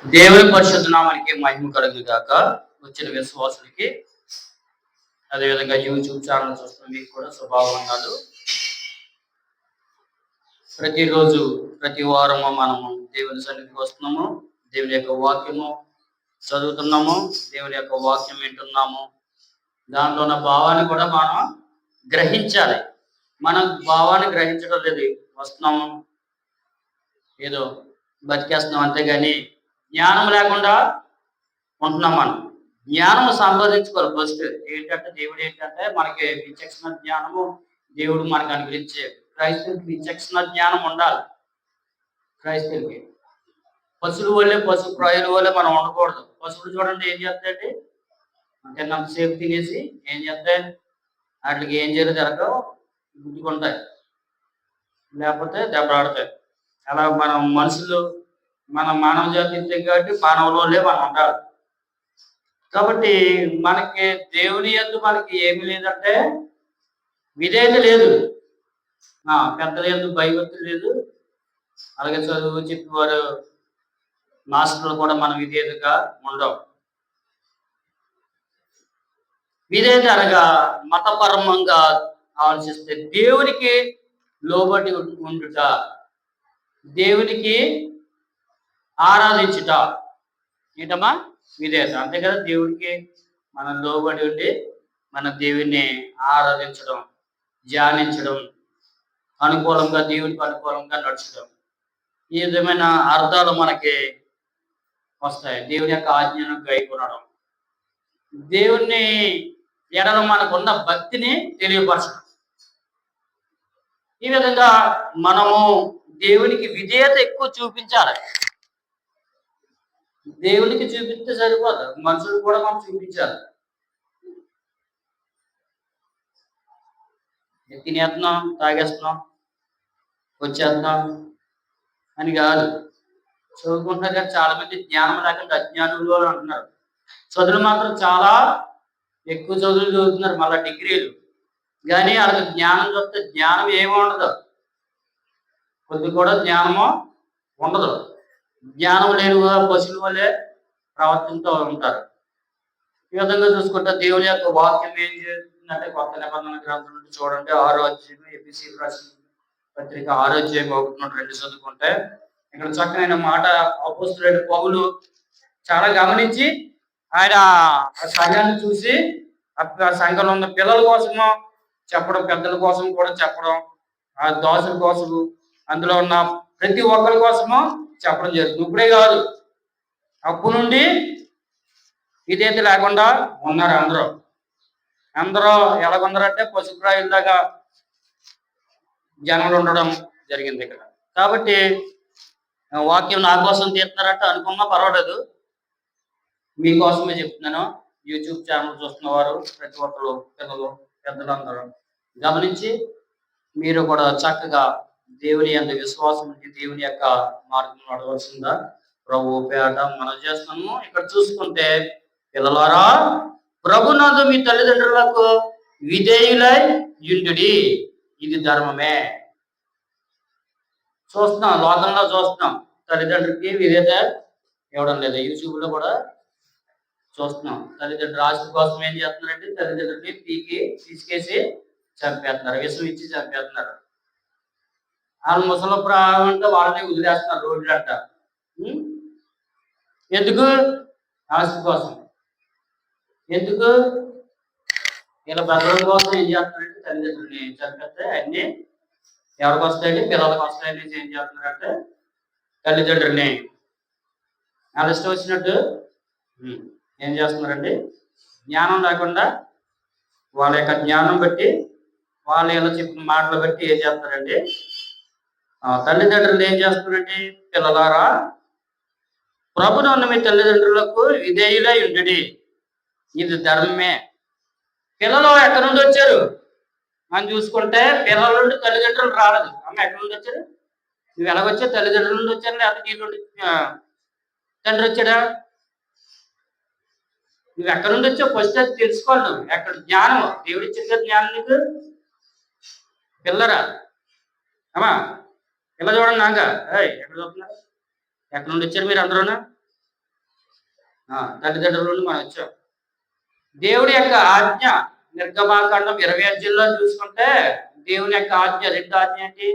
దేవుని పరిశుద్ధ నామానికి మహిమ కలుగును గాక. వచ్చిన విశ్వాసులకి, అదేవిధంగా యూట్యూబ్ ఛానల్ చూస్తున్న మీకు కూడా శుభావందనాలు. ప్రతిరోజు ప్రతి వారము మనము దేవుని సన్నిధికి వస్తున్నాము, దేవుని యొక్క వాక్యము చదువుతున్నాము, దేవుని యొక్క వాక్యం వింటున్నాము. దాంట్లో ఉన్న భావాన్ని కూడా మనం గ్రహించాలి. మనం భావాన్ని గ్రహించడం లేదు, వస్తున్నాము ఏదో బతికేస్తున్నాం అంతేగాని జ్ఞానం లేకుండా ఉంటున్నాం. మనం జ్ఞానం సంపాదించుకోవాలి. ఫస్ట్ ఏంటంటే దేవుడు ఏంటంటే మనకి విచక్షణ జ్ఞానము దేవుడు మనకు అనుగ్రహించే. క్రైస్తవులకి విచక్షణ జ్ఞానం ఉండాలి. క్రైస్తవులకి పశువుల వల్లే ప్రాయుల వల్లే మనం ఉండకూడదు. పశువులు చూడండి ఏం చేస్తాయండి, తిన్నంతసేపు తినేసి ఏం చేస్తాయి, వాటికి ఏం చేయాలో జరగవు, గుద్దుకుంటాయి, లేకపోతే దెబ్బలాడతాయి. అలా మనం మనుషులు, మన మానవ జాతి కాబట్టి మానవులే మనం ఉండాలి. కాబట్టి మనకి దేవుని యందు మనకి ఏమి లేదంటే విధేయత లేదు, పెద్దల యందు భయభక్తి లేదు. అలాగే చదువు చెప్పేవారు మాస్టర్లు కూడా మనం విధేయతగా ఉండవు. విధేయత అనగా మతపరమంగా ఆలోచిస్తే దేవునికి లోబడి ఉండుట, దేవునికి ఆరాధించుట ఏంటమ్మా విధేయత. అంతే కదా, దేవుడికి మనం లోబడి ఉండి మన దేవుణ్ణి ఆరాధించడం, ధ్యానించడం, అనుకూలంగా దేవుడికి అనుకూలంగా నడుచడం, ఈ విధమైన అర్థాలు మనకి వస్తాయి. దేవుని యొక్క ఆజ్ఞను గైకొనడం, దేవుణ్ణి ఎడల మనకున్న భక్తిని తెలియపరచడం. ఈ విధంగా మనము దేవునికి విధేయత ఎక్కువ చూపించాలి. దేవునికి చూపిస్తే సరిపోదు, మనుషులు కూడా మనం చూపించాలి. తినేస్తున్నాం, తాగేస్తున్నాం, వచ్చేస్తున్నాం అని కాదు. చదువుకుంటున్నారు కానీ చాలా మంది జ్ఞానం లేకుండా అజ్ఞానులు అని అంటున్నారు. చదువులు మాత్రం చాలా ఎక్కువ చదువులు చదువుతున్నారు, మళ్ళీ డిగ్రీలు. కానీ వాళ్ళకి జ్ఞానం చూస్తే జ్ఞానం ఏమీ ఉండదు, కొద్ది కూడా జ్ఞానము ఉండదు. జ్ఞానం లేని పశువుల వల్లే ప్రవర్తిస్తూ ఉంటారు. ఈ విధంగా చూసుకుంటే దేవుని యొక్క వాక్యం ఏం చేస్తుందంటే కొత్త నిబంధన గ్రంథం నుండి చూడండి, 6వ అధ్యాయం ఎఫెసీ రాసిన పత్రిక 6వ అధ్యాయం 1-2 చదువుకుంటే ఇక్కడ చక్కనైన మాట అపోస్తలుడైన పౌలు చాలా గమనించి ఆయన ఆ సంఘాన్ని చూసి ఆ సంఘంలో ఉన్న పిల్లల కోసము చెప్పడం, పెద్దల కోసం కూడా చెప్పడం, ఆ దోషుల కోసం, అందులో ఉన్న ప్రతి ఒక్కరి కోసము చెప్పడం జరుగుతుంది. ఇప్పుడే కాదు, అప్పు నుండి విధేయత లేకుండా ఉన్నారు అందరూ. అందరూ ఎలాగున్నారంటే పశుప్రాయుల్లాగా జనాలు ఉండడం జరిగింది ఇక్కడ. కాబట్టి వాక్యం నా కోసం తీస్తున్నారంటే అనుకున్నా పర్వాలేదు, మీకోసమే చెప్తున్నాను. యూట్యూబ్ ఛానల్ చూస్తున్న వారు ప్రతి ఒక్కరు, పిల్లలు పెద్దలందరూ గమనించి మీరు కూడా చక్కగా దేవుని యందు విశ్వాసం ఉంచి దేవుని యొక్క మార్గం నడవలసిందా ప్రభు పేట మనం చేస్తున్నాము. ఇక్కడ చూసుకుంటే పిల్లలారా ప్రభునందు మీ తల్లిదండ్రులకు విధేయులై యుండుడి, ఇది ధర్మమే. చూస్తున్నాం, లోకంలో చూస్తున్నాం, తల్లిదండ్రులకి విధేయత ఇవ్వడం లేదు. యూట్యూబ్ లో కూడా చూస్తున్నాం, తల్లిదండ్రులు ఆస్తి కోసం ఏం చేస్తున్నారంటే తల్లిదండ్రులని తీసుకేసి చంపేస్తున్నారు, విషం ఇచ్చి చంపేస్తున్నారు. వాళ్ళు ముసలప్పుడు అంటే వాళ్ళని వదిలేస్తున్నారు రోడ్లు అంట. ఎందుకు? ఆస్తి కోసం. ఎందుకు? ఇలా బతకడం కోసం ఏం చేస్తున్నారంటే తల్లిదండ్రులని చంపేస్తే అన్ని ఎవరికి వస్తాయండి? పిల్లలకు వస్తాయని ఏం చేస్తున్నారంటే తల్లిదండ్రులని వాళ్ళ ఇష్టం వచ్చినట్టు ఏం చేస్తున్నారండి? జ్ఞానం లేకుండా వాళ్ళ యొక్క జ్ఞానం బట్టి, వాళ్ళ ఇలా చెప్పిన మాటలు బట్టి ఏం చేస్తారండి? తల్లిదండ్రులు ఏం చేస్తున్నారండి? పిల్లలారా ప్రభునందు మీ తల్లిదండ్రులకు విధేయులై ఉండుడి, ఇది ధర్మమే. పిల్లలు ఎక్కడి నుండి వచ్చారు అని చూసుకుంటే పిల్లల నుండి తల్లిదండ్రులు రాలేదు. అమ్మ ఎక్కడి నుండి వచ్చారు? నువ్వు ఎలాగొచ్చా? తల్లిదండ్రుల నుండి వచ్చారు, లేకపోతే నీ నుండి తండ్రి వచ్చాడా? నువ్వు ఎక్కడి నుండి వచ్చావు ఫస్ట్ అది తెలుసుకోవాలి. నువ్వు ఎక్కడ జ్ఞానం దేవుడు ఇచ్చింది జ్ఞానం నీకు. పిల్లరా అమ్మా పిల్ల చూడండి నాక ఎక్కడ చూస్తున్నారు? ఎక్కడి నుండి వచ్చారు మీరు అందరూనా? తల్లిదండ్రుల నుండి మనం వచ్చాం. దేవుడి యొక్క ఆజ్ఞ నిర్గమాకాండం 20 అధ్యాయంలో చూసుకుంటే దేవుని యొక్క ఆజ్ఞ 2 ఆజ్ఞ ఏంటి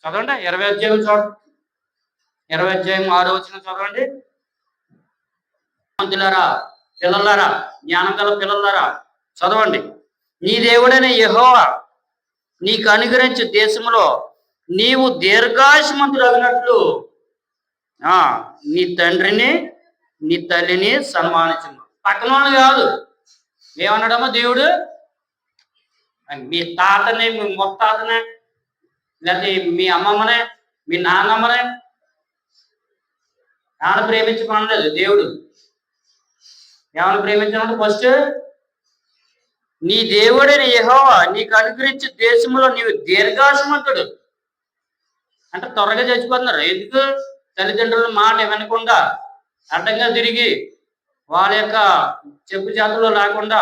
చదవండి. 20 అధ్యాయం చూడండి. 20 అధ్యాయం 6వ వచనం చదవండి. మంతులారా, పిల్లలారా, జ్ఞానం గల పిల్లలారా చదవండి. నీ దేవుడైన యెహోవా నీకు అనుగ్రహించే దేశంలో నీవు దీర్ఘాయుష్మంతుడు అగినట్లు నీ తండ్రిని నీ తల్లిని సన్మానించు. పక్కన వాళ్ళు కాదు, ఏమన్నాడమ్మా దేవుడు? మీ తాతని, మీ ముత్తాతని, లేకపోతే మీ అమ్మమ్మనే, మీ నాన్నమ్మనే ఏమైనా ప్రేమించమనలేదు దేవుడు. ఏమైనా ప్రేమించమంటే ఫస్ట్ నీ దేవుడైన యెహోవా నీకు అనుగ్రహించే దేశంలో నీవు దీర్ఘాయుష్మంతుడు. అంటే త్వరగా చచ్చిపోతున్నారు. ఎందుకు? తల్లిదండ్రుల మాట వినకుండా అడ్డంగా తిరిగి వాళ్ళ యొక్క చెప్పు చేతుల్లో లేకుండా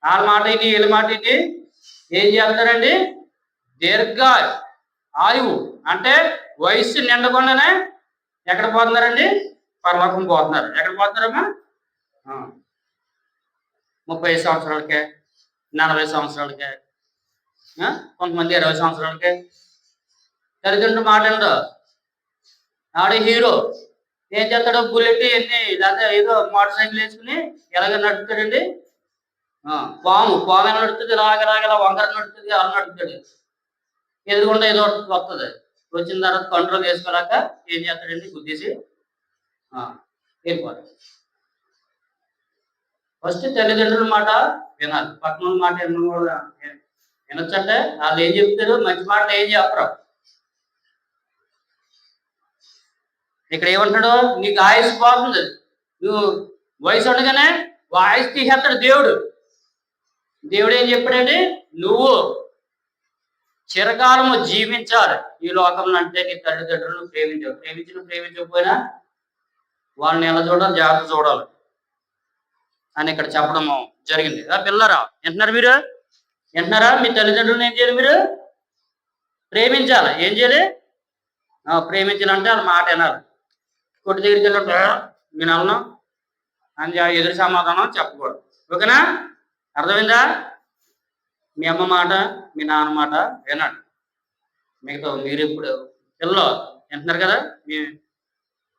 వాళ్ళ మాట ఇది వీళ్ళ మాట ఇది ఏం చేస్తారండి? దీర్ఘ ఆయువు అంటే వయస్సు నిండకుండానే ఎక్కడ పోతున్నారండి? పరలోకం పోతున్నారు. ఎక్కడ పోతున్నారమ్మా? 30 సంవత్సరాలకే, 40 సంవత్సరాలకే, కొంతమంది 20 సంవత్సరాలకే. తల్లిదండ్రులు మాట ఉండదు. ఆడ హీరో ఏం చేస్తాడో బుల్లెట్ ఎన్ని లేదా ఏదో మోటార్ సైకిల్ వేసుకుని ఎలాగ నడుపుతాడండి? పాము ఎలా నడుస్తుంది? ఇలాగ వంకర నడుస్తుంది, అలా నడుపుతాడు. ఎదురుకుండా ఏదో వస్తుంది. వచ్చిన తర్వాత కంట్రోల్ చేసుకోలేక ఏం చేస్తాడండి? గుద్దేసి వెళ్ళిపోతాడు. ఫస్ట్ తల్లిదండ్రుల మాట వినాలి. పక్కన మాట వినొచ్చంటే వాళ్ళు ఏం చెప్తారు? మంచి మాట ఏం చెప్పరు. ఇక్కడ ఏమంటాడు? నీకు ఆయుష్ పోతుంది. నువ్వు వయసు ఉండగానే ఆయుష్ తీసేస్తాడు దేవుడు. దేవుడు ఏం చెప్పాడండి? నువ్వు చిరకాలము జీవించాలి ఈ లోకంలో. అంటే నీ తల్లిదండ్రులను ప్రేమించకపోయినా వాళ్ళని ఎలా చూడాలి? జాగ్రత్త చూడాలి అని ఇక్కడ చెప్పడం జరిగింది. పిల్లరా వింటున్నారు? మీరు వింటున్నారా? మీ తల్లిదండ్రులను ఏం చేయాలి? మీరు ప్రేమించాలి. ఏం చేయాలి? ప్రేమించాలంటే వాళ్ళ మాట వినాలి. కొట్టి దగ్గరికి వెళ్ళినట్టు నేను అన్నా అని ఎదురు సమాధానం చెప్పకూడదు. ఓకేనా? అర్థమైందా? మీ అమ్మ మాట, మీ నాన్న మాట వినాలి. మిగతా మీరు ఇప్పుడు పిల్లలు వింటున్నారు కదా,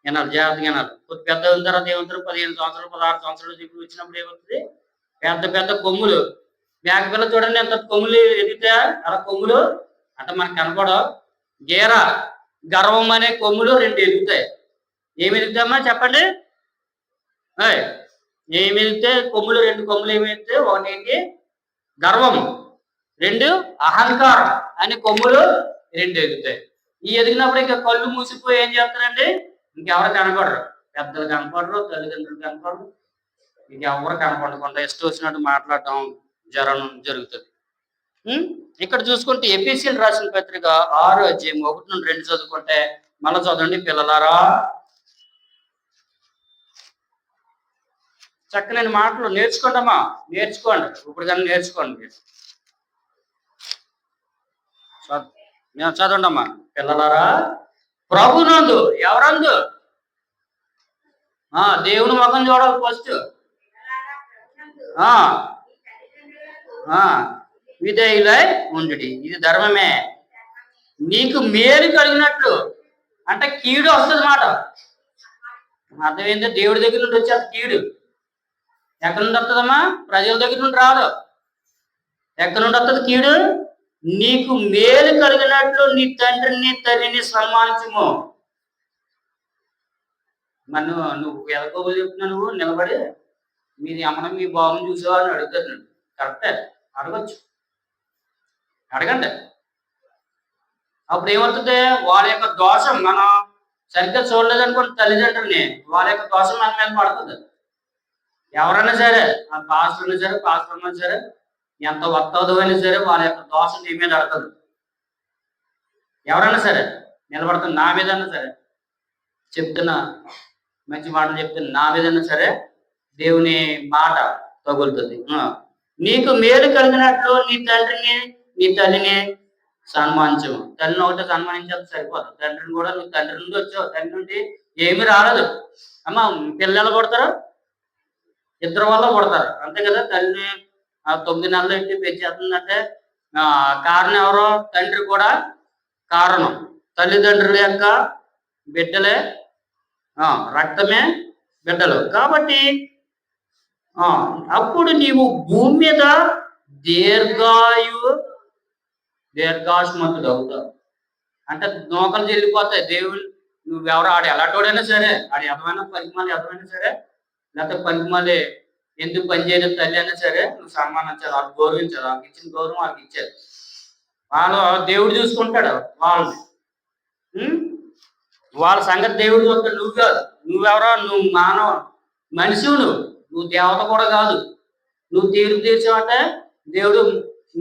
వినాలి, జాగ్రత్తగా వినాలి. కొద్ది పెద్ద అయిన తర్వాత ఏమవుతారు? 15 సంవత్సరాలు, 16 సంవత్సరాలు ఇప్పుడు వచ్చినప్పుడు ఏమవుతుంది? పెద్ద పెద్ద కొమ్ములు. మేక పిల్ల చూడండి ఎంత కొమ్ములు ఎదిగితే అలా కొమ్ములు అంటే మనకు కనపడవు. గీర గర్వం అనే కొమ్ములు 2 ఎదుగుతాయి. ఏమి ఎదుగుతామా చెప్పండి? ఏమి ఎదిగితే కొమ్ములు 2 కొమ్ములు ఏమి ఎదిగితే? ఒకటి ఏంటి? గర్వం. 2 అహంకారం అనే కొమ్ములు 2 ఎదుగుతాయి. ఈ ఎదిగినప్పుడు ఇంకా కళ్ళు మూసిపోయి ఏం చేస్తారండి? ఇంకెవరు కనపడరు. పెద్దలు కనపడరు, తల్లిదండ్రులు కనపడరు, ఇంకెవరు కనపడకుండా ఇష్టం వచ్చినట్టు మాట్లాడటం జరుగుతుంది. ఇక్కడ చూసుకుంటే ఎఫెసీయులకు రాసిన పత్రిక 6వ అధ్యాయం 1 నుండి 2 చదువుకుంటే మళ్ళీ చదవండి. పిల్లలారా, చక్కని మాటలు నేర్చుకోండమ్మా, నేర్చుకోండి. ఇప్పుడు కానీ నేర్చుకోండి. చదవండి అమ్మా. పిల్లలారా, ప్రభునందు ఎవరందు? దేవుని ముఖం చూడాలి ఫస్ట్. విధేయులై ఉండుడి, ఇది ధర్మమే. నీకు మేలు కలిగినట్లు అంటే కీడు వస్తుంది మాట. అర్థమైందో? దేవుడి దగ్గర నుండి వచ్చేది కీడు. ఎక్కడి నుండి వస్తుందమ్మా? ప్రజల దగ్గర నుండి రాదు. ఎక్కడి నుండి వస్తుంది కీడు? నీకు మేలు కలిగినట్లు నీ తండ్రిని తల్లిని సన్మానించము. మరి నువ్వు ఎదకోబోలు చెప్తున్నా, నువ్వు నిలబడి మీది అమ్మడం మీ బాబుని చూసేవా అని అడుగుతారు. కరెక్టే, అడగచ్చు, అడగండి. అప్పుడు ఏమవుతుంది? వాళ్ళ యొక్క దోషం మనం సరిగ్గా చూడలేదనుకోండి తల్లిదండ్రుల్ని, వాళ్ళ యొక్క దోషం మన మీద పడుతుంది. ఎవరైనా సరే, ఆ పాస్టర్ అయినా సరే, పాస్టర్ అయినా సరే, ఎంత వత్తదో అయినా సరే, వాళ్ళ యొక్క దోషం నీ మీద అడగదు. ఎవరైనా సరే నిలబడుతుంది. నా మీదన్నా సరే చెప్తున్నా, మంచి మాటలు చెప్తున్నా, నా మీదన్నా సరే దేవుని మాట తగులుతుంది. నీకు మేలు కలిగినట్లు నీ తండ్రిని నీ తల్లిని సన్మానించము. తల్లిని ఒకటే సన్మానించేస్తే సరిపోదు. తండ్రిని కూడా నువ్వు తండ్రి నుండి వచ్చావు. తండ్రి నుండి ఏమీ రాలేదు. అమ్మ పిల్లలు పుడతారు, ఇద్దరు వల్ల పుడతారు. అంతే కదా! తల్లిని 9 నెలలు ఎట్టి పెంచేస్తుందంటే కారణం ఎవరో? తండ్రి కూడా కారణం. తల్లిదండ్రుల యొక్క బిడ్డలే రక్తమే బిడ్డలు. కాబట్టి అప్పుడు నీవు భూమి మీద దీర్ఘాయుష్మంతుడు అవుతావు. అంటే నూకలు చెల్లిపోతాయి. దేవుడు నువ్వెవరో ఆడు ఎలాంటోడైనా సరే, ఆడు ఎదమైనా పనికిమాలి ఎదమైనా సరే, లేకపోతే పనికిమాలి ఎందుకు పని చేయలేదు తల్లి అయినా సరే, నువ్వు సన్మానించాలి, వాళ్ళకి గౌరవించాలి. వాళ్ళకి ఇచ్చిన గౌరవం వాళ్ళకి ఇచ్చారు. వాళ్ళు దేవుడు చూసుకుంటాడు వాళ్ళని. వాళ్ళ సంగతి దేవుడు చూస్తాడు, నువ్వు కాదు. నువ్వెవరో? నువ్వు మనిషివు. నువ్వు దేవత కూడా కాదు. నువ్వు తీర్పు తీర్చావంటే దేవుడు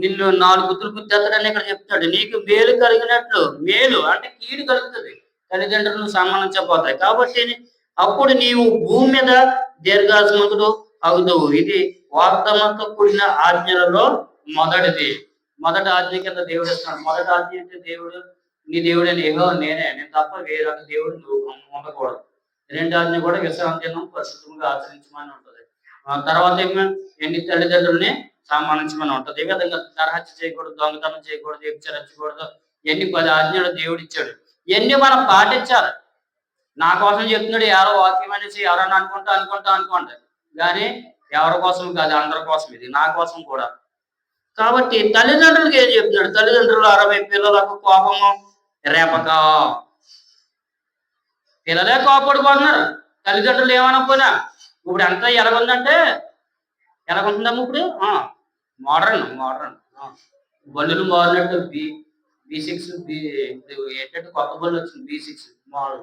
నిన్ను 4 గుర్తులు గుర్తెత్తాడని ఇక్కడ చెప్తాడు. నీకు మేలు కలిగినట్లు, మేలు అంటే కీడు కలుగుతుంది. తల్లిదండ్రులను సన్మానించకపోతాయి. కాబట్టి అప్పుడు నీవు భూమి మీద దీర్ఘాయుష్మంతుడు అవుతావు. ఇది వాగ్దానంతో కూడిన ఆజ్ఞలలో మొదటిది. మొదటి ఆజ్ఞ కింద దేవుడు ఇస్తున్నాడు. మొదటి ఆజ్ఞ అంటే దేవుడు నీ దేవుడని నేను తప్ప వేరొక దేవుడు నువ్వు ఉండకూడదు. 2వ ఆజ్ఞ కూడా విశ్రాంతి దినం పరిశుభ్రంగా ఆచరించమని ఉంటుంది. తర్వాత ఏమో ఎన్ని తల్లిదండ్రుల్ని సన్మానించమని ఉంటుంది. ఈ విధంగా నరహత్య చేయకూడదు, దొంగతనం చేయకూడదు, వ్యభిచరించకూడదు. ఎన్ని 10 ఆజ్ఞలు దేవుడు ఇచ్చాడు. ఇవన్నీ మనం పాటించాలి. నా కోసం చెప్తున్నాడు, ఎవరో వాక్యం అనేసి ఎవరన్నా అనుకుంటా కానీ ఎవరి కోసం కాదు, అందరి కోసం. ఇది నా కోసం కూడా. కాబట్టి తల్లిదండ్రులకి ఏం చెప్తున్నాడు? తల్లిదండ్రులు 60 పిల్లలకు కోపము రేపక. పిల్లలే కోపడిపోతున్నారు, తల్లిదండ్రులు ఏమనకపోయినా. ఇప్పుడు అంతా ఎలాగుందంటే ఎలాగుంటుందమ్మా ఇప్పుడు? మోడర్న్ బళ్ళు మారినట్టు B6 ఏంటంటే కొత్త బళ్ళు వచ్చింది. B6 మోడల్,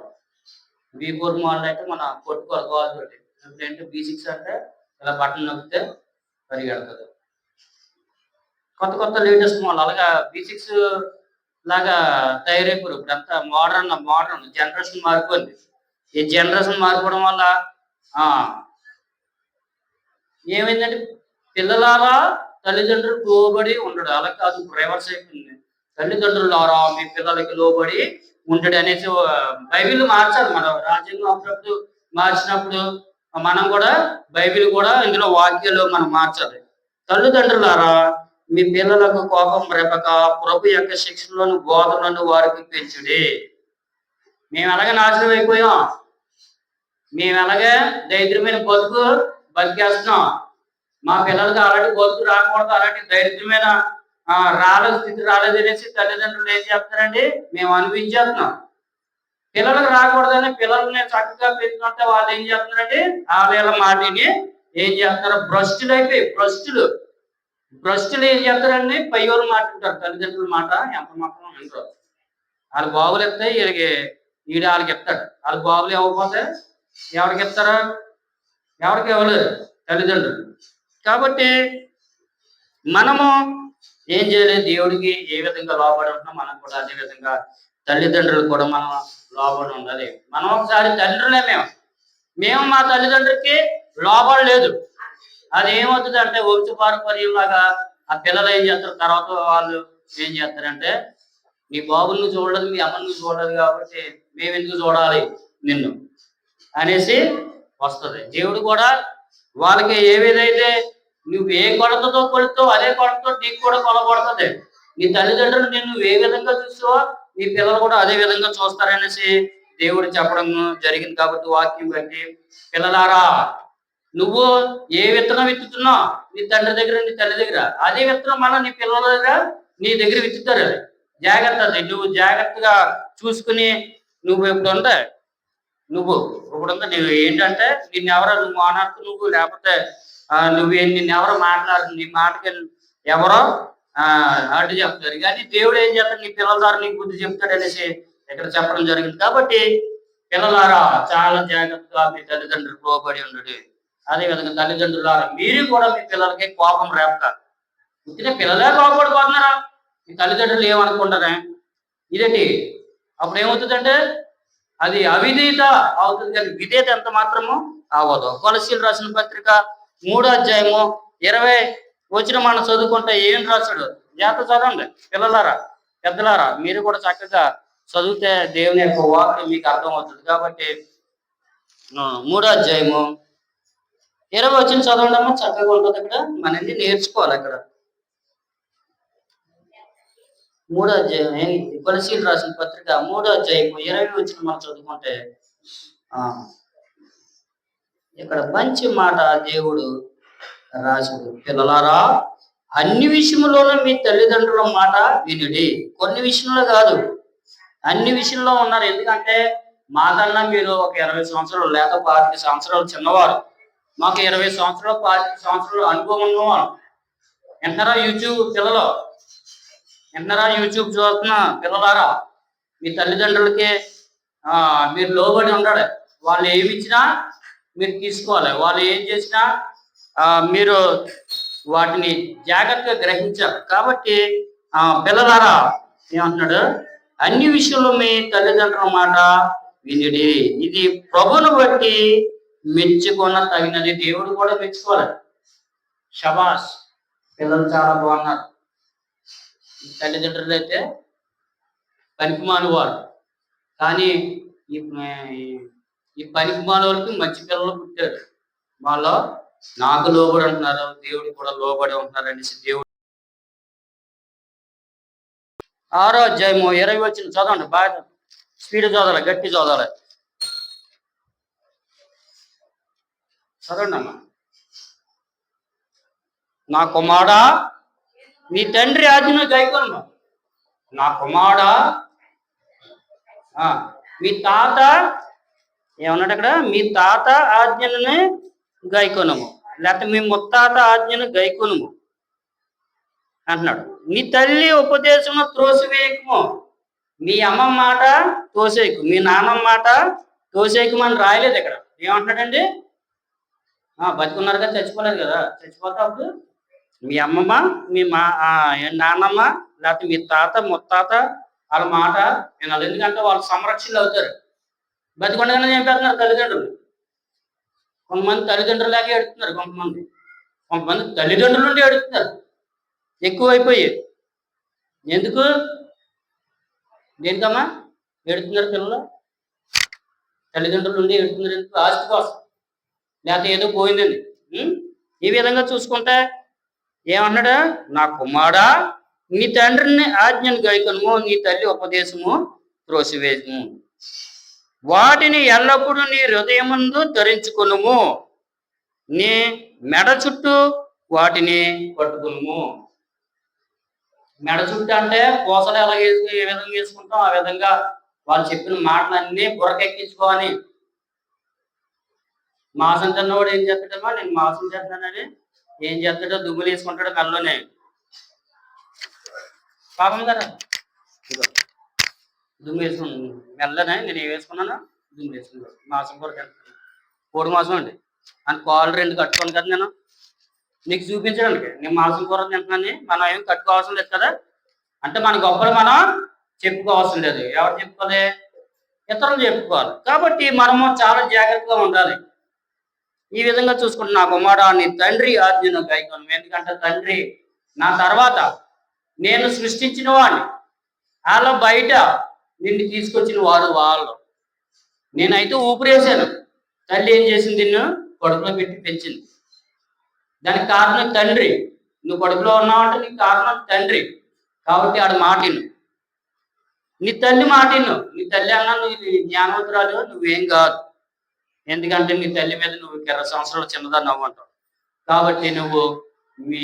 B4 మోడల్ అంటే మన కొట్టుకోవాలి తోటి. ఇప్పుడు ఏంటంటే B6 అంటే ఇలా బటన్ నొక్కితే పరిగెడుతుంది. కొత్త లేటెస్ట్ మోడల్. అలాగా B6 లాగా తయారైపోయారు. ఇప్పుడు అంతా మోడర్న్ జనరేషన్ మారిపోయింది. ఈ జనరేషన్ మారిపోవడం వల్ల ఏమైందంటే పిల్లలారా తల్లిదండ్రులకు లోబడి ఉండడు. అలా కాదు, రివర్స్ అయిపోయింది. తల్లిదండ్రులారా మీ పిల్లలకి లోబడి ఉంటాడు అనేసి బైబిల్ మార్చాలి. మన రాజ్యాంగం అప్పుడప్పుడు మార్చినప్పుడు మనం కూడా బైబిల్ కూడా ఇందులో వాక్యాలు మనం మార్చాలి. తల్లిదండ్రులారా మీ పిల్లలకు కోపం రేపక, ప్రభు యొక్క శిక్షణలను బోధనలను వారికి పెంచుడి. మేము ఎలాగే నాశనం అయిపోయాం, మేము ఎలాగే దరిద్రమైన బతికేస్తున్నాం. మా పిల్లలకి అలాంటి బతుకు రాకూడదు, అలాంటి దరిద్రమైన స్థితి రాలేదు అనేసి తల్లిదండ్రులు ఏం చేస్తారండి? మేము అనుభవించేస్తున్నాం. పిల్లలకు రాకూడదని పిల్లల్ని చక్కగా పెంచుకుంటే వాళ్ళు ఏం చేస్తున్నారండి? వాళ్ళ మాటిని ఏం చేస్తున్నారు? భ్రష్టులు ఏం చేస్తారండి? పయ్యోరు మాట్లాడతారు. తల్లిదండ్రుల మాట ఎంత మాత్రం వినరు. వాళ్ళు బాబులు ఎత్తే ఈడు వాళ్ళకి ఎత్తాడు. వాళ్ళు బాబులు ఇవ్వకపోతే ఎవరికి ఇస్తారా? ఎవరికి ఇవ్వలేదు, తల్లిదండ్రులు. కాబట్టి మనము ఏం చేయలేదు, దేవుడికి ఏ విధంగా లోబడి ఉంటున్నాం మనం కూడా అదే విధంగా తల్లిదండ్రులు కూడా మనం లోబడి ఉండాలి. మనం ఒకసారి తండ్రులే మేము మా తల్లిదండ్రులకి లోబడలేదు. అది ఏమవుతుంది అంటే వంశపారంపర్యం లాగా ఆ పిల్లలు ఏం చేస్తారు, తర్వాత వాళ్ళు ఏం చేస్తారంటే నీ బాబుని చూడలేదు, మీ అమ్మని చూడలేదు కాబట్టి మేము ఎందుకు చూడాలి నిన్ను అనేసి వస్తుంది. దేవుడు కూడా వాళ్ళకి ఏవేదైతే నువ్వు ఏ కొలతతో కొలుతావు అదే కొలతతో నీకు కూడా కొలబడుతుంది. నీ తల్లిదండ్రులు నిన్ను ఏ విధంగా చూస్తావో నీ పిల్లలు కూడా అదే విధంగా చూస్తారనేసి దేవుడు చెప్పడం జరిగింది. కాబట్టి వాక్యం బట్టి పిల్లలారా నువ్వు ఏ విత్తనం విత్తుతున్నావు నీ తండ్రి దగ్గర నీ తల్లి దగ్గర, అదే విత్తనం మళ్ళీ నీ పిల్లల దగ్గర నీ దగ్గర విత్తుతారు. జాగ్రత్త, నువ్వు జాగ్రత్తగా చూసుకుని నువ్వు ఇప్పుడు ఏంటంటే నువ్వు మాట్లాడుతూ నువ్వు లేకపోతే నిన్నెవరో మాట్లాడు, నీ మాటకి ఎవరో అడ్డు చెప్తారు. కానీ దేవుడు ఏం చేస్తాడు? నీ పిల్లల ద్వారా నీకు బుద్ధి చెప్తాడు అనేసి ఇక్కడ చెప్పడం జరిగింది. కాబట్టి పిల్లలారా చాలా జాగ్రత్తగా మీ తల్లిదండ్రులు లోబడి ఉండడు. అదే విధంగా తల్లిదండ్రులారా మీరు కూడా మీ పిల్లలకి కోపం రేపక. పుట్టిన పిల్లలే కోపడిపోతున్నారా? మీ తల్లిదండ్రులు ఏమనుకుంటారా? ఇదేంటి? అప్పుడు ఏమవుతుందంటే అది అవిధేయత అవుతుంది, కానీ విధేయత ఎంత మాత్రము అవ్వదు. కొలసీలు రాసిన పత్రిక 3వ అధ్యాయము 20 మనం చదువుకుంటే ఏం రాశాడు? జాగ్రత్త చదవండి పిల్లలారా. పెద్దలారా మీరు కూడా చక్కగా చదివితే దేవుని యొక్క వాక్యం మీకు అర్థమవుతుంది. కాబట్టి 3వ అధ్యాయము 20 వచనం చదవడము చక్కగా ఉంటుంది. అక్కడ మనల్ని నేర్చుకోవాలి. అక్కడ 3వ అధ్యాయం కొలసీలు రాసిన పత్రిక 3వ అధ్యాయం 20 వచనం మనం చదువుకుంటే ఇక్కడ మంచి మాట దేవుడు రాశాడు. పిల్లలారా, అన్ని విషయంలోనూ మీ తల్లిదండ్రుల మాట వినుడి. కొన్ని విషయంలో కాదు, అన్ని విషయంలో ఉన్నారు. ఎందుకంటే మాకన్నా మీరు ఒక 20 సంవత్సరాలు లేదా 25 సంవత్సరాలు చిన్నవారు, మాకు 20 సంవత్సరాలు 25 సంవత్సరాలు అనుభవం ఉన్నవారు. ఎంతరా యూట్యూబ్ పిల్లలు, ఎంతరా యూట్యూబ్ చూస్తున్న పిల్లలారా, మీ తల్లిదండ్రులకి మీరు లోబడి ఉండాలి. వాళ్ళు ఏమి ఇచ్చినా మీరు తీసుకోవాలి. వాళ్ళు ఏం చేసినా మీరు వాటిని జాగ్రత్తగా గ్రహించాలి. కాబట్టి పిల్లలారా ఏమంటున్నాడు, అన్ని విషయంలో మీ తల్లిదండ్రుల మాట వినుడి, ఇది ప్రభువును బట్టి మెచ్చుకొన తగినది. దేవుడు కూడా మెచ్చుకోవాలి. షబాష్, పిల్లలు చాలా బాగున్నారు. తల్లిదండ్రులు అయితే పనికిమాను వారు, కానీ ఈ పనికిమాల వరకు మంచి పిల్లలు పుట్టారు. వాళ్ళు నాకు లోబడి ఉంటున్నారు, దేవుడు కూడా లోబడి ఉంటున్నారు అనేసి దేవుడు 6వ అధ్యాయము 20 వచనం చదవండి. బాగా స్పీడ్ చదవాలి, గట్టి చదవాలి. చదవండి అమ్మా. నా కుమారుడా, నీ తండ్రి ఆజ్ఞను గైకొను. నా కుమారుడా, మీ తాత ఏమన్నాడు అక్కడ, మీ తాత ఆజ్ఞలను గైకొనము, లేకపోతే మీ ముత్తాత ఆజ్ఞను గైకొనము అంటున్నాడు. నీ తల్లి ఉపదేశము త్రోసివేయకము, మీ అమ్మ మాట తోసేయకు, మీ నాన్న మాట తోసేయకము అని రాయలేదు ఇక్కడ. ఏమంటున్నాడండి, బతుకున్నారు కదా, చచ్చిపోలేదు కదా. చచ్చిపోతే అప్పుడు మీ అమ్మమ్మ, మీ నాన్నమ్మ, లేకపోతే మీ తాత ముత్తాత వాళ్ళ మాట వినాలి. ఎందుకంటే వాళ్ళు సంరక్షణలు అవుతారు. బతికొండగానే చంపేస్తున్నారు తల్లిదండ్రులు. కొంతమంది తల్లిదండ్రులాగే ఏడుతున్నారు, కొంతమంది తల్లిదండ్రుల నుండి ఏడుతున్నారు. ఎక్కువైపోయి ఎందుకు, దేనికమ్మా ఏడుతున్నారు పిల్లలు? తల్లిదండ్రుల నుండి ఏడుతున్నారు ఎందుకు? ఆస్తి కోసం, లేకపోతే ఏదో పోయిందండి. ఈ విధంగా చూసుకుంటే ఏమన్నాడు, నా కుమారుడా, నీ తండ్రిని ఆజ్ఞను గైకొనుము, నీ తల్లి ఉపదేశము త్రోసివేయము, వాటిని ఎల్లప్పుడూ నీ హృదయమందు ధరించుకొనుము, నీ మెడ చుట్టూ వాటిని పట్టుకునుము. మెడ చుట్టూ అంటే పూసలు ఎలా ఏ విధంగా వేసుకుంటాం ఆ విధంగా వాళ్ళు చెప్పిన మాటలన్నీ బుర్రకెక్కించుకోవాలి. మాసం తిన్నవాడు ఏం చేస్తాడమ్మా, నేను మాసం చేస్తున్నానని ఏం చేస్తాడో దుమ్ములు వేసుకుంటాడు మెల్లలోనే. పాపం కదా, దుమ్ము వేసుకున్నాను మెల్లనే, నేను ఏం వేసుకున్నాను, దుమ్ము వేసుకున్నాను. మాసం కూర తింటాను, కోడి మాసం అండి అని కాళ్ళు 2 కట్టుకోను కదా నేను నీకు చూపించడానికి. నేను మాసం కూర తింటున్నాను, మనం ఏం కట్టుకోవాల్సిన లేదు కదా. అంటే మన గొప్పలు మనం చెప్పుకోవాల్సిన లేదు. ఎవరు చెప్పుకోవాలి, ఇతరులు చెప్పుకోవాలి. కాబట్టి మనము చాలా జాగ్రత్తగా ఉండాలి. ఈ విధంగా చూసుకుంటే, నా కుమారుడా, నీ తండ్రి ఆజ్ఞను గైకొను. ఎందుకంటే తండ్రి నా తర్వాత నేను సృష్టించిన వాడిని, వాళ్ళ బయట నిన్ను తీసుకొచ్చిన వారు వాళ్ళు. నేనైతే ఊపిరేసాను, తల్లి ఏం చేసింది, నిన్ను కడుపులో పెట్టి పెంచింది. దానికి కారణం తండ్రి. నువ్వు కడుపులో ఉన్నావంటే నీకు కారణం తండ్రి. కాబట్టి ఆడ మాటిను, నీ తల్లి మాటిను. నీ తల్లి అన్నా నువ్వు జ్ఞానవంతురాలు నువ్వేం కాదు. ఎందుకంటే నీ తల్లి మీద నువ్వు 20 సంవత్సరాలు చిన్నదాన్ని అవ్వంటావు. కాబట్టి నువ్వు మీ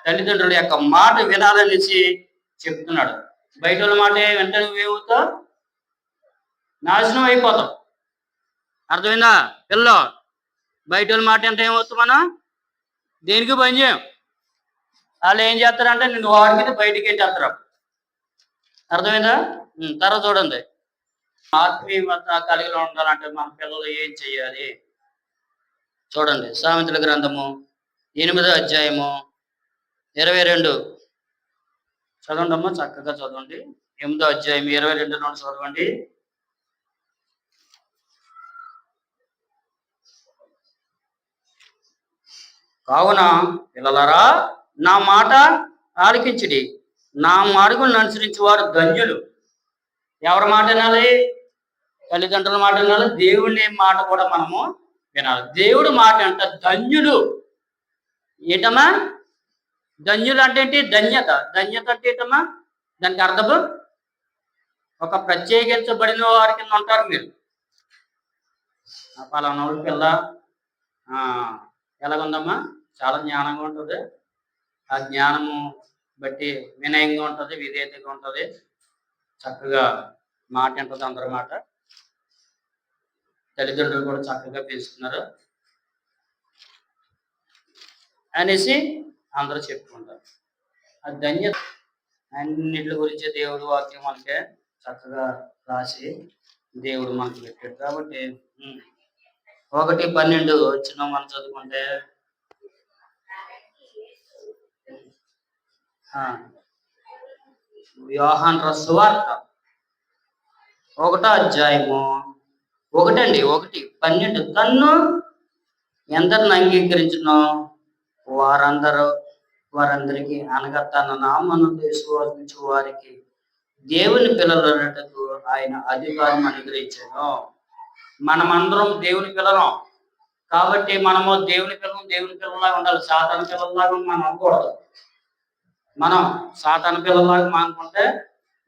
తల్లిదండ్రుల యొక్క మాట వినాలనేసి చెప్తున్నాడు. బయట వాళ్ళ మాట వెంటనే నువ్వేమవుతావు, నాశనం అయిపోతావు. అర్థమైందా పిల్ల? బయట వాళ్ళ మాట అంటే ఏమవుతావు, మనం దేనికి పని చేయం. వాళ్ళు ఏం చేస్తారంటే నిన్ను వాడికి బయటికి ఏం చేస్తారు. అర్థమైందా? తర్వాత చూడండి, ఆత్మీయత కలిగి ఉండాలంటే మన పిల్లలు ఏం చెయ్యాలి చూడండి. సామెతల గ్రంథము 8వ అధ్యాయము 22 చదవండి అమ్మా, చక్కగా చదవండి. 8వ అధ్యాయం 22 నుండి చదవండి. కావున పిల్లలారా, నా మాట ఆలకించుడి, నా మార్గం అనుసరించి వారు ధన్యులు. ఎవరి మాట వినాలి? తల్లిదండ్రుల మాట వినాలి, దేవుని మాట కూడా మనము వినాలి. దేవుడు మాట అంట ధన్యులు. ఏంటమ్మా ధన్యులు అంటే ఏంటి? ధన్యత. ధన్యత అంటే ఏంటమ్మా? దానికి అర్థము ఒక ప్రత్యేకించబడిన వారి కింద ఉంటారు మీరు. పలానా పిల్ల ఎలాగుందమ్మా? చాలా జ్ఞానంగా ఉంటుంది. ఆ జ్ఞానము బట్టి వినయంగా ఉంటుంది, విధేయతగా ఉంటుంది, చక్కగా మాట ఉంటుంది, అందరి మాట. తల్లిదండ్రులు కూడా చక్కగా పెంచుతున్నారు అనేసి అందరూ చెప్పుకుంటారు. ఆ ధన్యత అన్నిటి గురించి దేవుడు వాక్యం మనకే చక్కగా రాసి దేవుడు మనకు పెట్టాడు. కాబట్టి 1:12 వచ్చిన మనం చదువుకుంటే యోహాను సువార్త 1వ అధ్యాయము 1:12 తన్ను ఎందరిని అంగీకరించునో వారందరికీ అనగా తన నామమునందు విశ్వసించు వారికి దేవుని పిల్లలటకు ఆయన అధికారం అనుగ్రహించాను. మనమందరం దేవుని పిల్లలం కాబట్టి మనము దేవుని పిల్లలాగా ఉండాలి. సాతాను పిల్లలాగా మనం అనకూడదు. మనం సాతాను పిల్లలాగా అనుకుంటే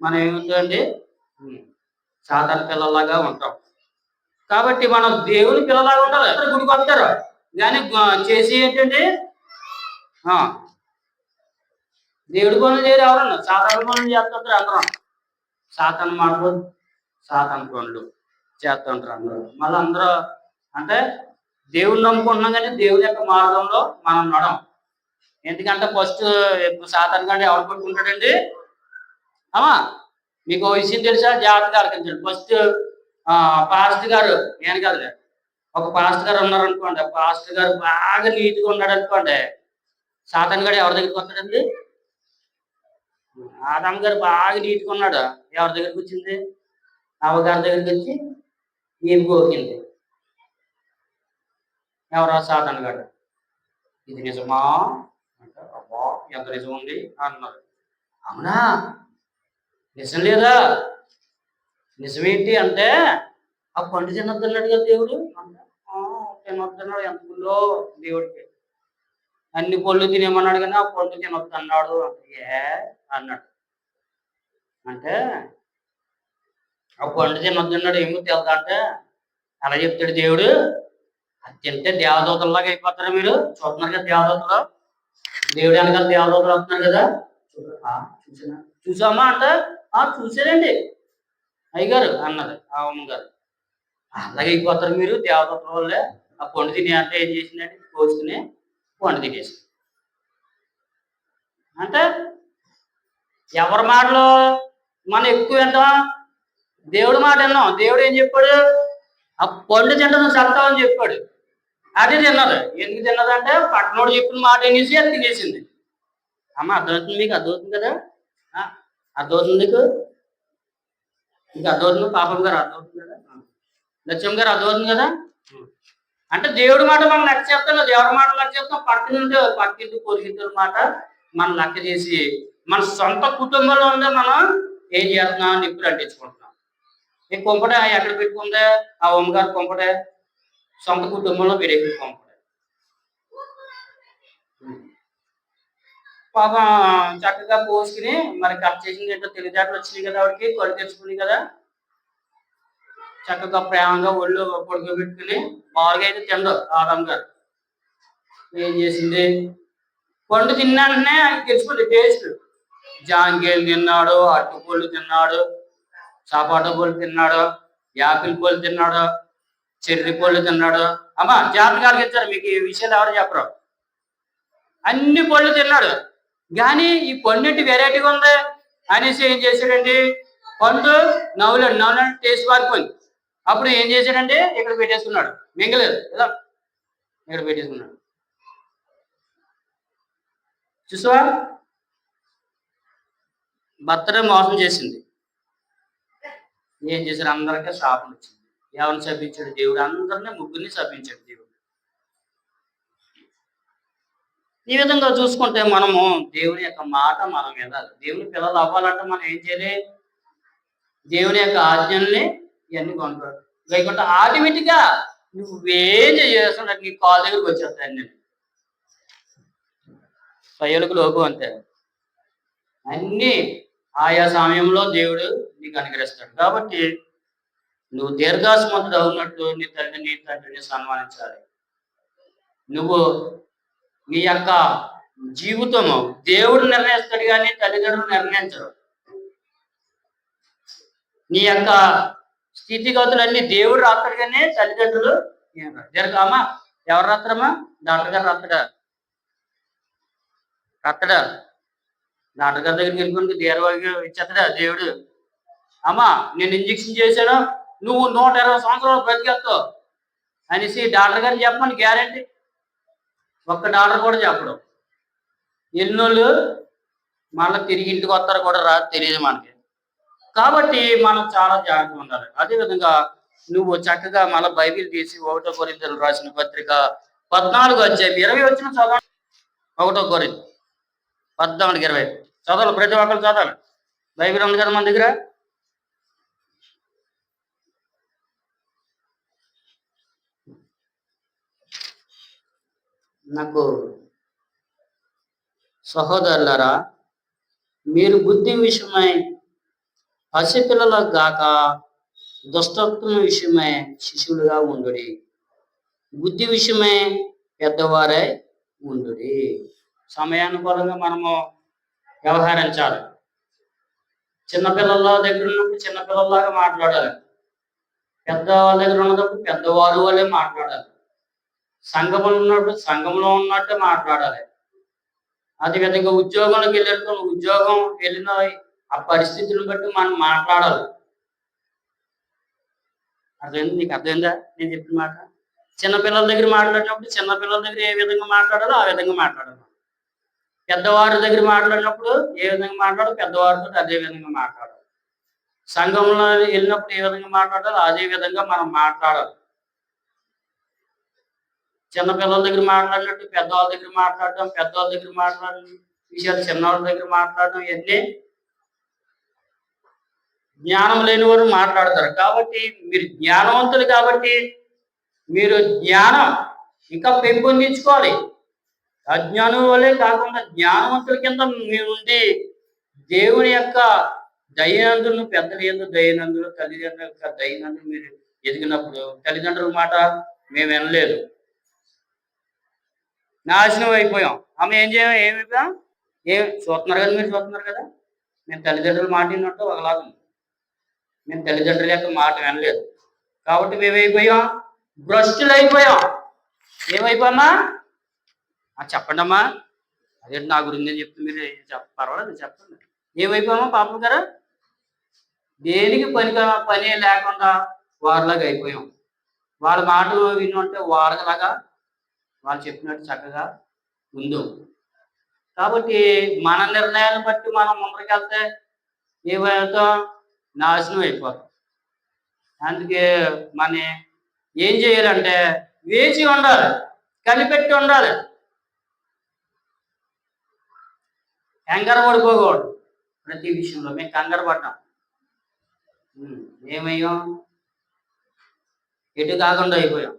మనం ఏమిటండి? సాతాను పిల్లలాగా ఉంటాం. కాబట్టి మనం దేవుని పిల్లలాగా ఉండాలి. గుడికి వస్తారు కానీ చేసి ఏంటండి? దేవుడి పనులు చేయరు ఎవరన్నా, సాతాను పనులు చేస్తుంటారు అందరూ. సాతాను మాటలు, సాతాను పనులు చేస్తుంటారు అందరూ. మళ్ళీ అందరూ అంటే దేవుడిని నమ్ముకుంటున్నాం కానీ దేవుని యొక్క మార్గంలో మనం నడం. ఎందుకంటే ఫస్ట్ సాతాను కంటే ఎవరు కొట్టుకుంటాడండి? మీకు విషయం తెలుసా? జాగ్రత్తగా ఆలకించండి. ఫస్ట్ పాస్టర్ గారు, నేను కాదులే, ఒక పాస్టర్ గారు ఉన్నారు అనుకోండి. పాస్టర్ గారు బాగా నీట్గా ఉన్నాడు అనుకోండి, సాతాను గారు ఎవరి దగ్గరికి వస్తాడండి? ఆదాం గారు బాగా నీట్గా ఉన్నాడు, ఎవరి దగ్గరికి వచ్చింది? అవ్వగారి దగ్గరికి వచ్చి ఈమె గోకింది. ఎవరో సాతాను గారు. ఇది నిజమా అంటే అబ్బా ఎంత నిజం ఉంది అన్నారు. అవునా? నిజం లేదా? నిజమేంటి అంటే ఆ పండు తినొద్దన్నాడు కదా దేవుడు. తినొద్దన్నాడు. ఎంత గుళ్ళో దేవుడికి అన్ని పళ్ళు తినేమన్నాడు కానీ ఆ పండు తినొద్దు అన్నాడు. అన్నాడు. అంటే ఆ పండు తినొద్దన్నాడు ఏమో తెలుదా అంటే అలా చెప్తాడు దేవుడు. అది తింటే దేవదూతల్లాగా అయిపోతారా మీరు? చూస్తున్నారు కదా దేవదూతలు, దేవుడు వెనకాల దేవదూతలు వస్తున్నారు కదా. చూసామా అంటే చూసారండి అయ్యగారు అన్నది ఆ అమ్మగారు. అలాగే అయిపోతారు మీరు దేవదూతల వల్లే. ఆ పండు తిని అంటే ఏం చేసిందంటే కోసుకుని పండు తినేసి. అంటే ఎవరి మాటలు మనం ఎక్కువ వింటాం? దేవుడి మాట విన్నాం. దేవుడు ఏం చెప్పాడు? ఆ పండు తింటాను చస్తామని చెప్పాడు. అదే తిన్నది. ఎందుకు తిన్నదంటే పట్టణోడు చెప్పిన మాట అనేసి అది తినేసింది. అమ్మ అర్థమవుతుంది మీకు? అర్థమవుతుంది కదా? అర్థమవుతుంది మీకు? ఇంకా అర్థమవుతుంది? పాపం గారు అర్థమవుతుంది కదా? లక్ష్యం గారు అర్థమవుతుంది కదా? అంటే దేవుడి మాట మనం లెక్క చేస్తాం కదా. ఎవరి మాట లెక్క చేస్తాం? పక్కింటి పొరిగింటి మాట మనం లెక్క చేసి మన సొంత కుటుంబంలో ఉండే మనం ఏం చేస్తున్నాం? నిప్పులు అంటించుకుంటున్నాం. ఈ కొంపటే ఎక్కడ పెట్టుకుందే? ఆ అమ్మగారు కొంపటే సొంత కుటుంబంలో పెరిగి కొంపటే. పాపం చక్కగా పోసుకుని మరి కట్ చేసింది ఏంటో తెలివితేటలు వచ్చినాయి కదా, ఆవిడకి కళ్ళు తెచ్చుకుని కదా, చక్కగా ప్రేమగా ఒళ్ళు పొడుకోబెట్టుకుని మామూలుగా అయితే తిండదు ఆదాం గారు. ఏం చేసింది? పండు తిన్నా వెంటనే ఆయన తెచ్చుకుంది టేస్ట్. జాంకాయలు తిన్నాడు, అరటిపళ్ళు తిన్నాడు, సపోటా పళ్ళు తిన్నాడు, యాపిల్ పళ్ళు తిన్నాడు, చెర్రీ పళ్ళు తిన్నాడు. అమ్మా జాతకాలకు ఇచ్చారు మీకు ఈ విషయాలు ఎవరు చెప్పరు. అన్ని పళ్ళు తిన్నాడు కానీ ఈ పండు వెరైటీగా ఉంది అనేసి ఏం చేశాడండి? పండు నవ్వులండి టేస్ట్ మారిపోయింది. అప్పుడు ఏం చేశాడంటే ఇక్కడ పెట్టేసుకున్నాడు. మింగలేదు ఇలా ఇక్కడ పెట్టేసుకున్నాడు. చూసావా? భర్తనే మోసం చేసింది. ఏం చేశారు? అందరికీ శాపం వచ్చింది. ఎవరిని శపించాడు దేవుడు? అందరినీ ముగ్గురిని శపించాడు దేవుడు. ఈ విధంగా చూసుకుంటే మనము దేవుని యొక్క మాట మనం వినాలి. దేవుని పిల్లలు అవ్వాలంటే మనం ఏం చేయాలి? దేవుని యొక్క ఆజ్ఞల్ని ఇవన్నీ కొనుక్కోవాలి. లేకుంటే ఆటోమేటిక్‌గా నువ్వేం చేయాల్సిన నీ కాళ్ళ దగ్గరికి వచ్చేస్తాయి అన్నీ. పయ్యలకు లోపు అంతే. అన్నీ ఆయా సమయంలో దేవుడు నీకు అనుగ్రహిస్తాడు. కాబట్టి నువ్వు దీర్ఘాయుష్మంతుడు అవునట్టు నీ తల్లిని, తండ్రిని సన్మానించాలి. నువ్వు నీ యొక్క జీవితము దేవుడు నిర్ణయిస్తాడు కానీ తల్లిదండ్రులు నిర్ణయించరు. నీ యొక్క స్థితిగతులన్నీ దేవుడు రాస్తాడు కానీ తల్లిదండ్రులు అమ్మా ఎవరు రాస్తారమ్మా? డాక్టర్ గారు రాస్తాడా? రాస్తాడా? డాక్టర్ గారి దగ్గరికి వెళ్ళిపోయి దేరవాగా ఇచ్చేస్తాడా దేవుడు? అమ్మా నేను ఇంజక్షన్ చేశాను, నువ్వు 120 సంవత్సరాలు బ్రతికేస్తావు అనేసి డాక్టర్ గారిని చెప్పమని గ్యారంటీ ఒక్క డాక్టర్ కూడా చెప్పడం. ఎన్నోళ్ళు మళ్ళీ తిరిగి ఇంటికి వస్తారు కూడా రాదు, తెలియదు మనకి. కాబట్టి మనం చాలా జాగ్రత్తగా ఉండాలి. అదేవిధంగా నువ్వు చక్కగా మళ్ళీ బైబిల్ తీసి 1 కొరింథీయులకు రాసిన పత్రిక 14 అధ్యాయం 20 వచ్చిన చదవండి. 1 కొరింథీ 14:20 చదవాలి. ప్రతి ఒక్కరు చదవాలి. బైబిల్ ఉంది కదా మన దగ్గర. నాకు సహోదరులారా, మీరు బుద్ధి విషయమై పసిపిల్లలకు గాక దుష్టత్వం విషయమై శిశువులుగా ఉండుడి, బుద్ధి విషయమై పెద్దవారై ఉండుడి. సమయానుకూలంగా మనము వ్యవహరించాలి. చిన్నపిల్లల దగ్గర ఉన్నప్పుడు చిన్నపిల్లల్లాగా మాట్లాడాలి. పెద్దవాళ్ళ దగ్గర ఉన్నప్పుడు పెద్దవారు వాళ్ళే మాట్లాడాలి. సంఘంలో ఉన్నప్పుడు సంఘంలో ఉన్నట్టే మాట్లాడాలి. అదేవిధంగా ఉద్యోగంలోకి వెళ్ళేటప్పుడు ఉద్యోగం వెళ్ళిన ఆ పరిస్థితులను బట్టి మనం మాట్లాడాలి. అర్థమైంది? నీకు అర్థమైందా నేను చెప్పిన మాట? చిన్నపిల్లల దగ్గర మాట్లాడినప్పుడు చిన్నపిల్లల దగ్గర ఏ విధంగా మాట్లాడాలో ఆ విధంగా మాట్లాడాలి. పెద్దవారి దగ్గర మాట్లాడినప్పుడు ఏ విధంగా మాట్లాడాలో పెద్దవారితో అదే విధంగా మాట్లాడాలి. సంఘంలో వెళ్ళినప్పుడు ఏ విధంగా మాట్లాడాలో అదే విధంగా మనం మాట్లాడాలి. చిన్నపిల్లల దగ్గర మాట్లాడినట్టు పెద్దవాళ్ళ దగ్గర మాట్లాడడం, పెద్దవాళ్ళ దగ్గర మాట్లాడిన విషయాలు చిన్నవాళ్ళ దగ్గర మాట్లాడడం ఇవన్నీ జ్ఞానం లేని వారు మాట్లాడతారు. కాబట్టి మీరు జ్ఞానవంతులు కాబట్టి మీరు జ్ఞానం ఇంకా పెంపొందించుకోవాలి. అజ్ఞానం వల్లే కాకుండా జ్ఞానవంతుల కింద మీరు ఉండి దేవుని యొక్క దయనందును, పెద్దల యందు దయనందును, తల్లిదండ్రుల యొక్క దయనందును మీరు ఎదిగినప్పుడు తల్లిదండ్రుల మాట మేము వినలేదు, నాశనం అయిపోయాం. ఆమె ఏం ఏమైపోయాం? చూస్తున్నారు కదా, మీరు చూస్తున్నారు కదా. మేము తల్లిదండ్రుల మాట విన్నట్టు ఒకలాగా ఉంది. మేము తల్లిదండ్రుల యొక్క మాట వినలేదు కాబట్టి మేమైపోయాం, భ్రష్టులు అయిపోయాం. ఏమైపోయామా? చెప్పండి అమ్మా. అదేంటి నా గురించి నేను చెప్తే మీరు పర్వాలేదు చెప్పండి. ఏమైపోయామా పాపం గారు? దేనికి పని లేకుండా వారిలాగా అయిపోయాం. వాళ్ళ మాట వినుంటే వాళ్ళలాగా వాళ్ళు చెప్పినట్టు చక్కగా ఉండు. కాబట్టి మన నిర్ణయాన్ని బట్టి మనం ముందరికెళ్తే ఏమవుతాం? నాశనం అయిపోతాం. అందుకే మన ఏం చేయాలంటే వేచి ఉండాలి, కనిపెట్టి ఉండాలి, కంగారు పడిపోకూడదు. ప్రతి విషయంలో మేము కంగారు పడ్డాం. ఏమయ్యాం? ఎటు కాకుండా అయిపోయాం.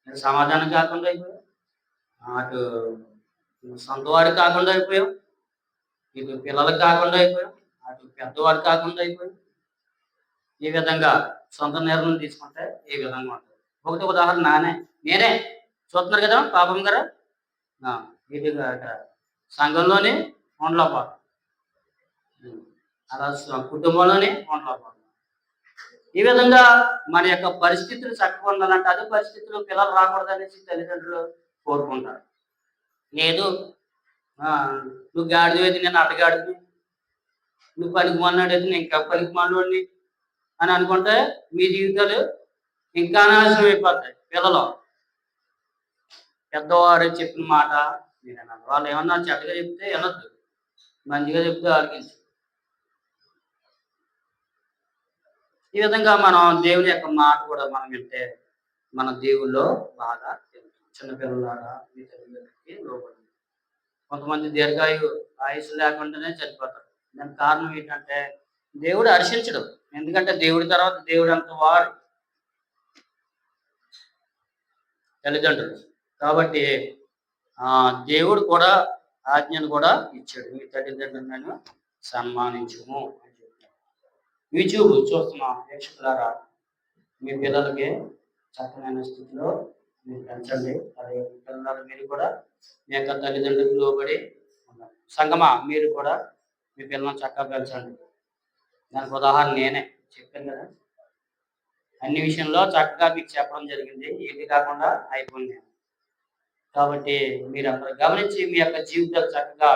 సమాధానం కాకుండా అయిపోయాం, అటు సొంతవాడికి కాకుండా అయిపోయాం, ఇటు పిల్లలకు కాకుండా అయిపోయాం, అటు పెద్దవాడు కాకుండా అయిపోయాం. ఈ విధంగా సొంత నిర్ణయం తీసుకుంటే ఏ విధంగా ఉంటుంది? ఒకటి ఉదాహరణ నేనే చూస్తున్నారు కదా పాపం గారు. ఇటు సంఘంలోనే ఉండలేకపోతాం, అలా కుటుంబంలోనే ఉండలేకపోతాం. ఈ విధంగా మన యొక్క పరిస్థితులు చక్కగా ఉండాలంటే అదే పరిస్థితులు పిల్లలు రాకూడదనేసి తల్లిదండ్రులు కోరుకుంటారు. లేదు నువ్వు గాడిద అయితే నేను అడ్డగాడిని, నువ్వు పనికి మాలినాడైతే నేను ఇంకా పనికి మాలివాడిని అని అనుకుంటే మీ జీవితాలు ఇంకా నాశనం అయిపోతాయి. పిల్లలు పెద్దవారు చెప్పిన మాట మీరు అన్నారు. వాళ్ళు ఏమన్నా చెడ్డగా చెప్తే వినొద్దు, మంచిగా చెప్తే ఆలకించు. ఈ విధంగా మనం దేవుని యొక్క మాట కూడా మనం వింటే మన దేవుల్లో బాగా చిన్నపిల్లలారా మీ తల్లిదండ్రులకి లోబడి కొంతమంది ఆయుస్సు లేకుండానే చనిపోతారు. దానికి కారణం ఏంటంటే దేవుడు హర్షించడు. ఎందుకంటే దేవుడి తర్వాత దేవుడు అంత వారు తల్లిదండ్రులు. కాబట్టి దేవుడు కూడా ఆజ్ఞను కూడా ఇచ్చాడు. మీ తల్లిదండ్రులను సన్మానించుము అని చెప్పాడు. యూట్యూబ్ చూస్తున్నాం ప్రేక్షకులారా, మీ పిల్లలకి చక్కనైన స్థితిలో మీరు పెంచండి. అలాగే మీ పిల్లలు మీరు కూడా మీ యొక్క తల్లిదండ్రులకు లోబడి ఉండాలి. సంగమా మీరు కూడా మీ పిల్లలను చక్కగా పెంచండి. దానికి ఉదాహరణ నేనే చెప్పాను కదా. అన్ని విషయంలో చక్కగా మీకు చెప్పడం జరిగింది. ఏది కాకుండా అయిపోయింది. కాబట్టి మీరందరూ గమనించి మీ యొక్క జీవితాలు చక్కగా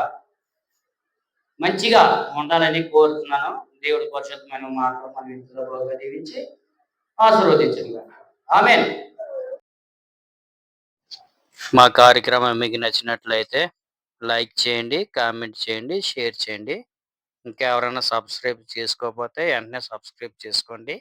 మంచిగా ఉండాలని కోరుతున్నాను. దేవుడి పరిశుద్ధమైన మాటలు మన ఇంట్లో బాగా దీవించి ఆశీర్వదించండి. ఆమేన్. మా కార్యక్రమం మీకు నచ్చినట్లయితే లైక్ చేయండి, కామెంట్ చేయండి, షేర్ చేయండి. ఇంకెవరైనా సబ్స్క్రైబ్ చేసుకోకపోతే వెంటనే సబ్స్క్రైబ్ చేసుకోండి.